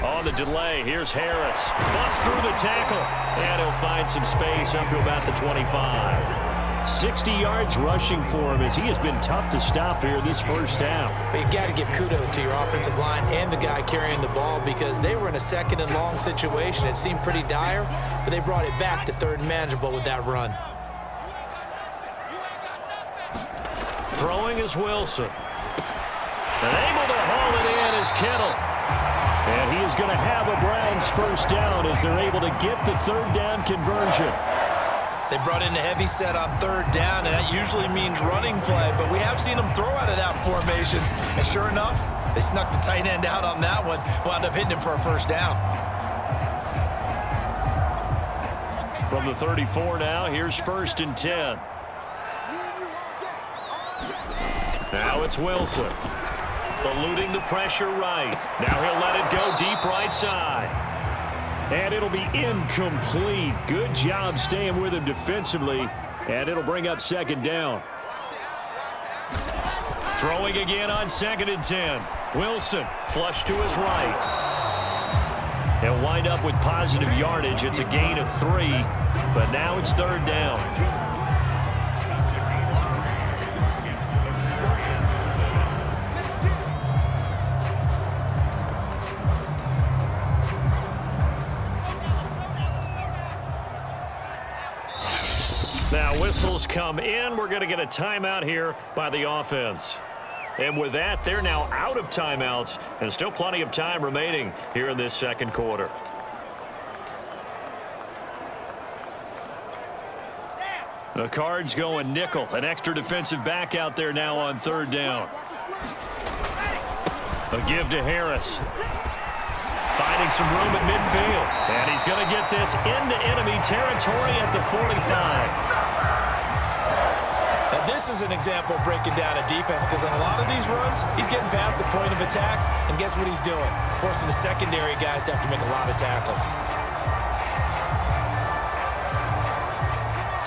On the delay, here's Harris. Busts through the tackle, and he'll find some space up to about the 25. 60 yards rushing for him as he has been tough to stop here this first half. But you got to give kudos to your offensive line and the guy carrying the ball because they were in a second and long situation. It seemed pretty dire, but they brought it back to third and manageable with that run. Throwing is Wilson. And able to haul it in is Kittle. And he is going to have a Browns first down as they're able to get the third down conversion. They brought in a heavy set on third down, and that usually means running play, but we have seen them throw out of that formation. And sure enough, they snuck the tight end out on that one, wound up hitting him for a first down. From the 34 now, here's 1st and 10. Now it's Wilson. Eluding the pressure right. Now he'll let it go deep right side. And it'll be incomplete. Good job staying with him defensively. And it'll bring up 2nd down. Throwing again on 2nd and 10. Wilson flush to his right. He'll wind up with positive yardage. It's a gain of 3. But now it's 3rd down. Now whistles come in. We're going to get a timeout here by the offense. And with that, they're now out of timeouts and still plenty of time remaining here in this second quarter. The Cards going nickel. An extra defensive back out there now on 3rd down. A give to Harris. Finding some room at midfield. And he's going to get this into enemy territory at the 45. Now this is an example of breaking down a defense because on a lot of these runs, he's getting past the point of attack, and guess what he's doing? Forcing the secondary guys to have to make a lot of tackles.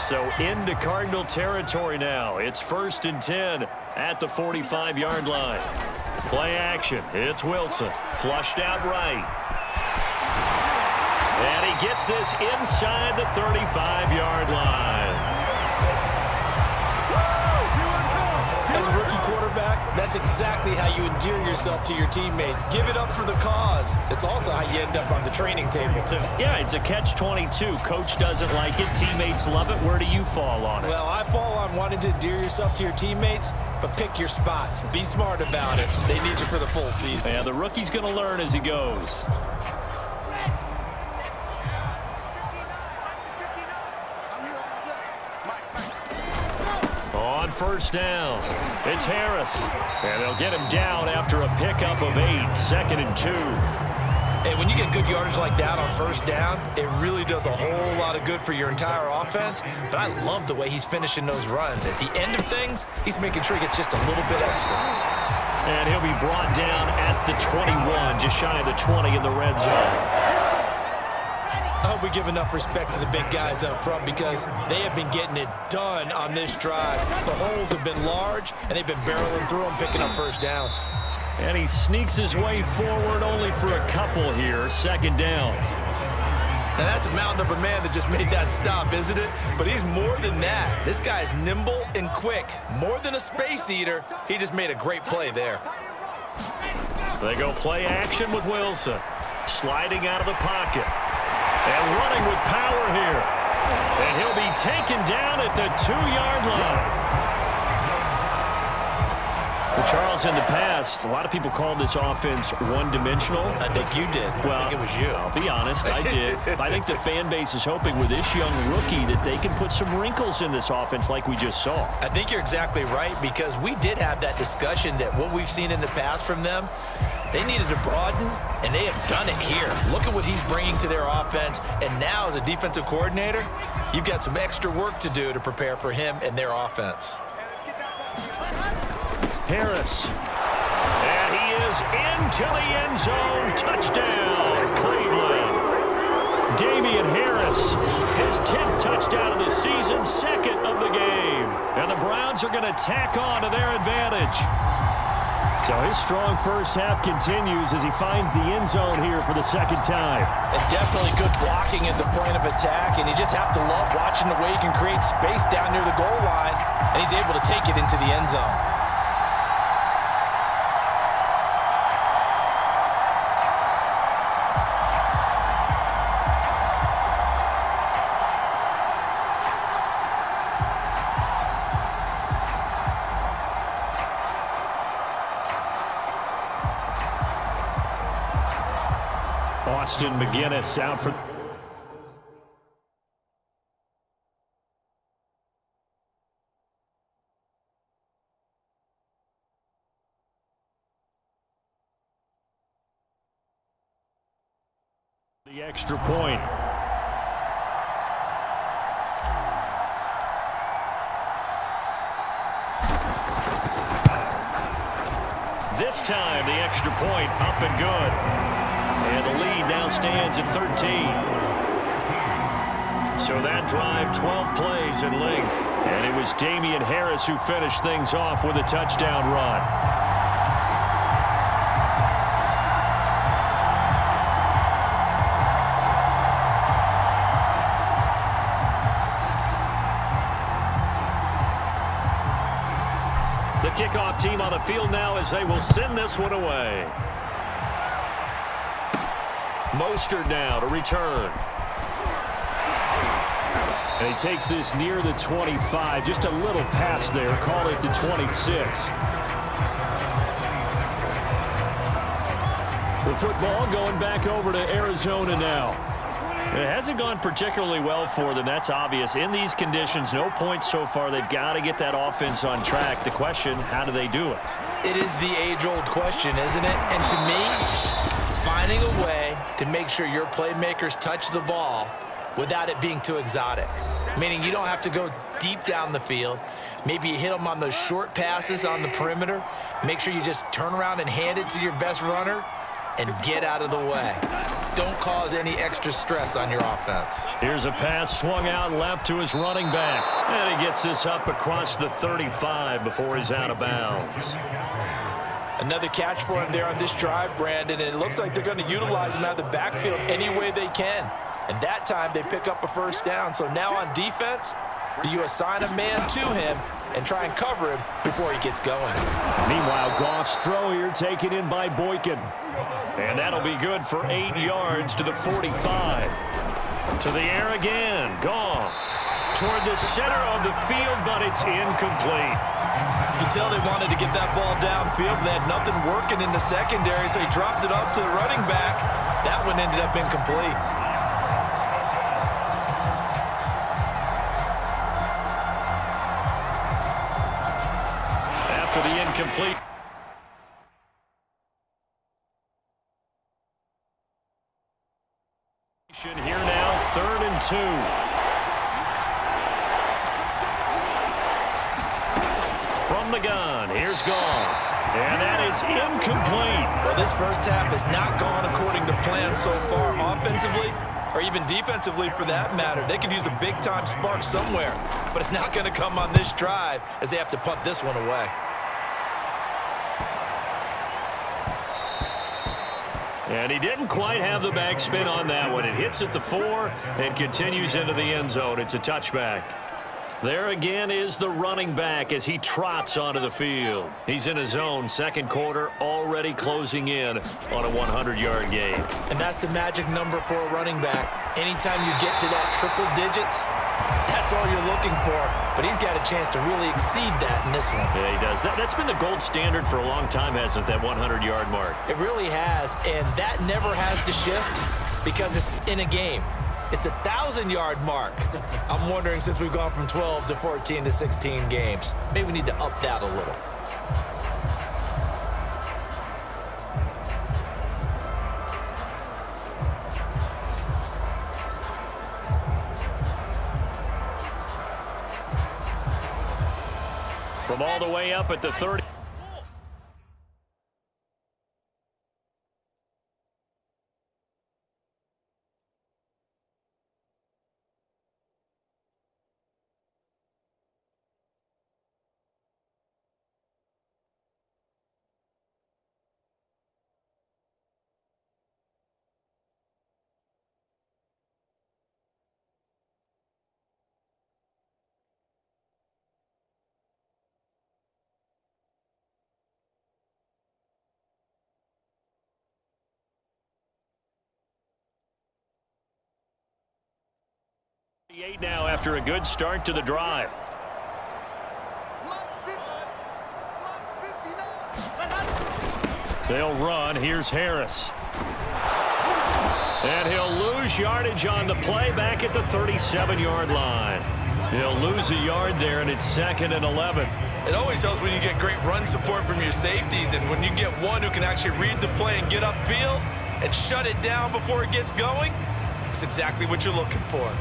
So into Cardinal territory now. It's 1st and 10 at the 45-yard line. Play action. It's Wilson. Flushed out right. And he gets this inside the 35-yard line. As a rookie quarterback, that's exactly how you endear yourself to your teammates. Give it up for the cause. It's also how you end up on the training table, too. Yeah, it's a catch-22. Coach doesn't like it. Teammates love it. Where do you fall on it? Well, I fall on wanting to endear yourself to your teammates, but pick your spots. Be smart about it. They need you for the full season. Yeah, the rookie's going to learn as he goes. On 1st down, it's Harris. And they'll get him down after a pickup of 8, 2nd and 2. Hey, when you get good yardage like that on 1st down, it really does a whole lot of good for your entire offense. But I love the way he's finishing those runs. At the end of things, he's making sure he gets just a little bit extra. And he'll be brought down at the 21, just shy of the 20 in the red zone. I hope we give enough respect to the big guys up front because they have been getting it done on this drive. The holes have been large, and they've been barreling through them, picking up 1st downs. And he sneaks his way forward only for a couple here. 2nd down. Now, that's a mountain of a man that just made that stop, isn't it? But he's more than that. This guy's nimble and quick. More than a space eater, he just made a great play there. They go play action with Wilson. Sliding out of the pocket. And running with power here. And he'll be taken down at the 2-yard line. Well, Charles, in the past, a lot of people called this offense one-dimensional. I think you did. Well, I think it was you. I'll be honest, I did. I think the fan base is hoping with this young rookie that they can put some wrinkles in this offense like we just saw. I think you're exactly right because we did have that discussion that what we've seen in the past from them, they needed to broaden, and they have done it here. Look at what he's bringing to their offense, and now as a defensive coordinator, you've got some extra work to do to prepare for him and their offense. Harris. And he is into the end zone. Touchdown, Cleveland. Damian Harris, his 10th touchdown of the season, 2nd of the game. And the Browns are going to tack on to their advantage. So his strong first half continues as he finds the end zone here for the second time. And definitely good blocking at the point of attack, and you just have to love watching the way he can create space down near the goal line, and he's able to take it into the end zone. Austin McGinnis out for the extra point. This time the extra point up and good. And the lead now stands at 13. So that drive, 12 plays in length. And it was Damian Harris who finished things off with a touchdown run. The kickoff team on the field now as they will send this one away. Mostert now to return. And he takes this near the 25. Just a little pass there. Call it the 26. The football going back over to Arizona now. It hasn't gone particularly well for them. That's obvious. In these conditions, no points so far. They've got to get that offense on track. The question, how do they do it? It is the age-old question, isn't it? And to me, finding a way to make sure your playmakers touch the ball without it being too exotic. Meaning you don't have to go deep down the field. Maybe you hit them on those short passes on the perimeter. Make sure you just turn around and hand it to your best runner and get out of the way. Don't cause any extra stress on your offense. Here's a pass swung out left to his running back. And he gets this up across the 35 before he's out of bounds. Another catch for him there on this drive, Brandon, and it looks like they're going to utilize him out of the backfield any way they can. And that time they pick up a first down. So now on defense, do you assign a man to him and try and cover him before he gets going? Meanwhile, Goff's throw here taken in by Boykin. And that'll be good for 8 yards to the 45. To the air again. Goff toward the center of the field, but it's incomplete. You can tell they wanted to get that ball downfield, but they had nothing working in the secondary, so he dropped it up to the running back. That one ended up incomplete. After the incomplete. Here now, 3rd and 2. From the gun, here's Goff. And that is incomplete. Well, this first half has not gone according to plan so far offensively, or even defensively for that matter. They could use a big-time spark somewhere, but it's not going to come on this drive as they have to punt this one away. And he didn't quite have the backspin on that one. It hits at the 4 and continues into the end zone. It's a touchback. There again is the running back as he trots onto the field. He's in his zone, second quarter, already closing in on a 100-yard game. And that's the magic number for a running back. Anytime you get to that triple digits, that's all you're looking for. But he's got a chance to really exceed that in this one. Yeah, he does. That's been the gold standard for a long time, hasn't it, that 100-yard mark? It really has, and that never has to shift because it's in a game. It's the 1,000-yard mark. I'm wondering, since we've gone from 12 to 14 to 16 games, maybe we need to up that a little. From all the way up at the 30. 38 now after a good start to the drive. They'll run. Here's Harris. And he'll lose yardage on the play back at the 37-yard line. He'll lose a yard there, and it's 2nd and 11. It always helps when you get great run support from your safeties, and when you get one who can actually read the play and get upfield and shut it down before it gets going, it's exactly what you're looking for.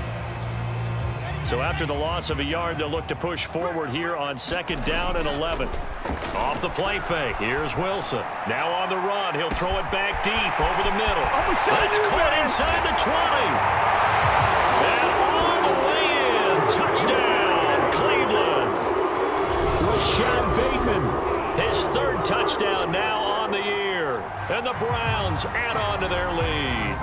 So after the loss of a yard, they'll look to push forward here on 2nd down and 11. Off the play fake, here's Wilson. Now on the run, he'll throw it back deep over the middle. That's caught inside the 20. And all the way in, touchdown, Cleveland. Rashad Bateman, his 3rd touchdown now on the year. And the Browns add on to their lead.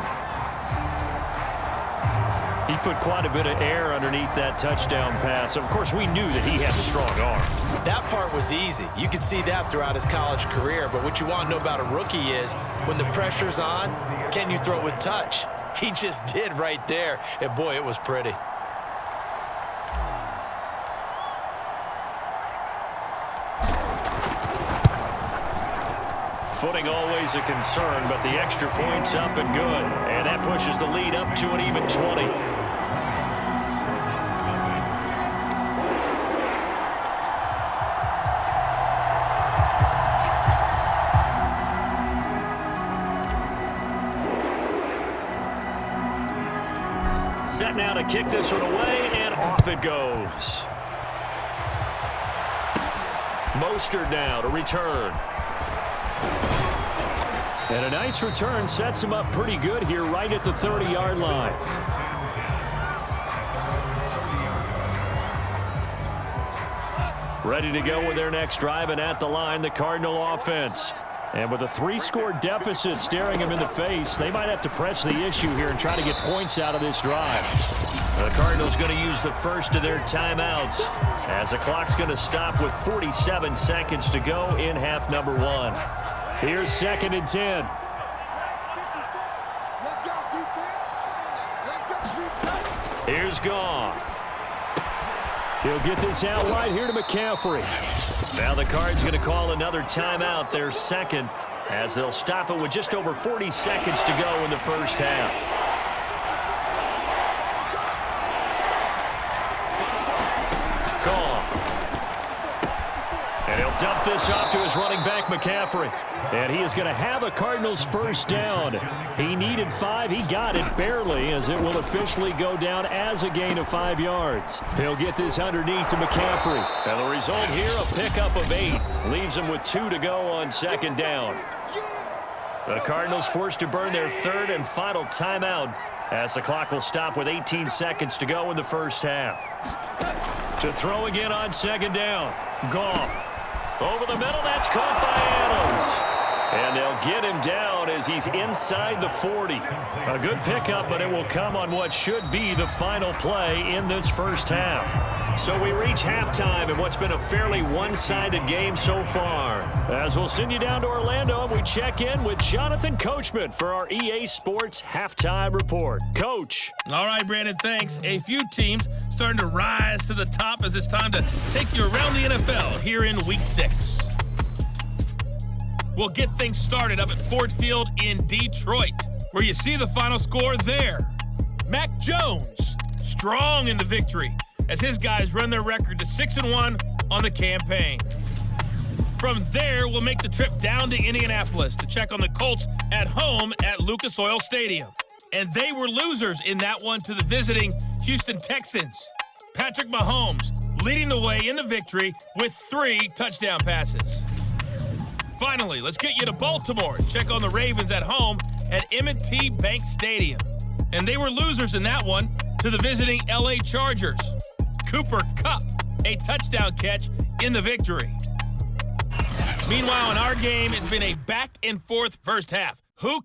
He put quite a bit of air underneath that touchdown pass. Of course, we knew that he had the strong arm. That part was easy. You could see that throughout his college career. But what you want to know about a rookie is when the pressure's on, can you throw it with touch? He just did right there. And, boy, it was pretty. Footing always a concern, but the extra point's up and good. And that pushes the lead up to an even 20. Set now to kick this one away, and off it goes. Mostert now to return. And a nice return sets him up pretty good here right at the 30-yard line. Ready to go with their next drive, and at the line, the Cardinal offense. And with a 3-score deficit staring him in the face, they might have to press the issue here and try to get points out of this drive. The Cardinals going to use the first of their timeouts as the clock's going to stop with 47 seconds to go in half number 1. Here's 2nd and 10. Let's go, defense. Let's go, defense. Here's Goff. He'll get this out wide here to McCaffrey. Now the Cards going to call another timeout, their 2nd, as they'll stop it with just over 40 seconds to go in the first half. Goff. And he'll dump this off to his running back, McCaffrey. And he is going to have a Cardinals first down. He needed 5. He got it barely, as it will officially go down as a gain of 5 yards. He'll get this underneath to McCaffrey. And the result here, a pickup of 8. Leaves him with 2 to go on 2nd down. The Cardinals forced to burn their 3rd and final timeout, as the clock will stop with 18 seconds to go in the first half. To throw again on 2nd down. Goff. Over the middle, that's caught by Adams. And they'll get him down as he's inside the 40. A good pickup, but it will come on what should be the final play in this first half. So we reach halftime in what's been a fairly one-sided game so far. As we'll send you down to Orlando, and we check in with Jonathan Coachman for our EA Sports Halftime Report. Coach. All right, Brandon, thanks. A few teams starting to rise to the top as it's time to take you around the NFL here in Week 6. We'll get things started up at Ford Field in Detroit, where you see the final score there. Mac Jones, strong in the victory, as his guys run their record to 6-1 on the campaign. From there, we'll make the trip down to Indianapolis to check on the Colts at home at Lucas Oil Stadium. And they were losers in that one to the visiting Houston Texans. Patrick Mahomes leading the way in the victory with 3 touchdown passes. Finally, let's get you to Baltimore and check on the Ravens at home at M&T Bank Stadium. And they were losers in that one to the visiting LA Chargers. Cooper Kupp, a touchdown catch in the victory. Meanwhile, in our game, it's been a back-and-forth first half. Who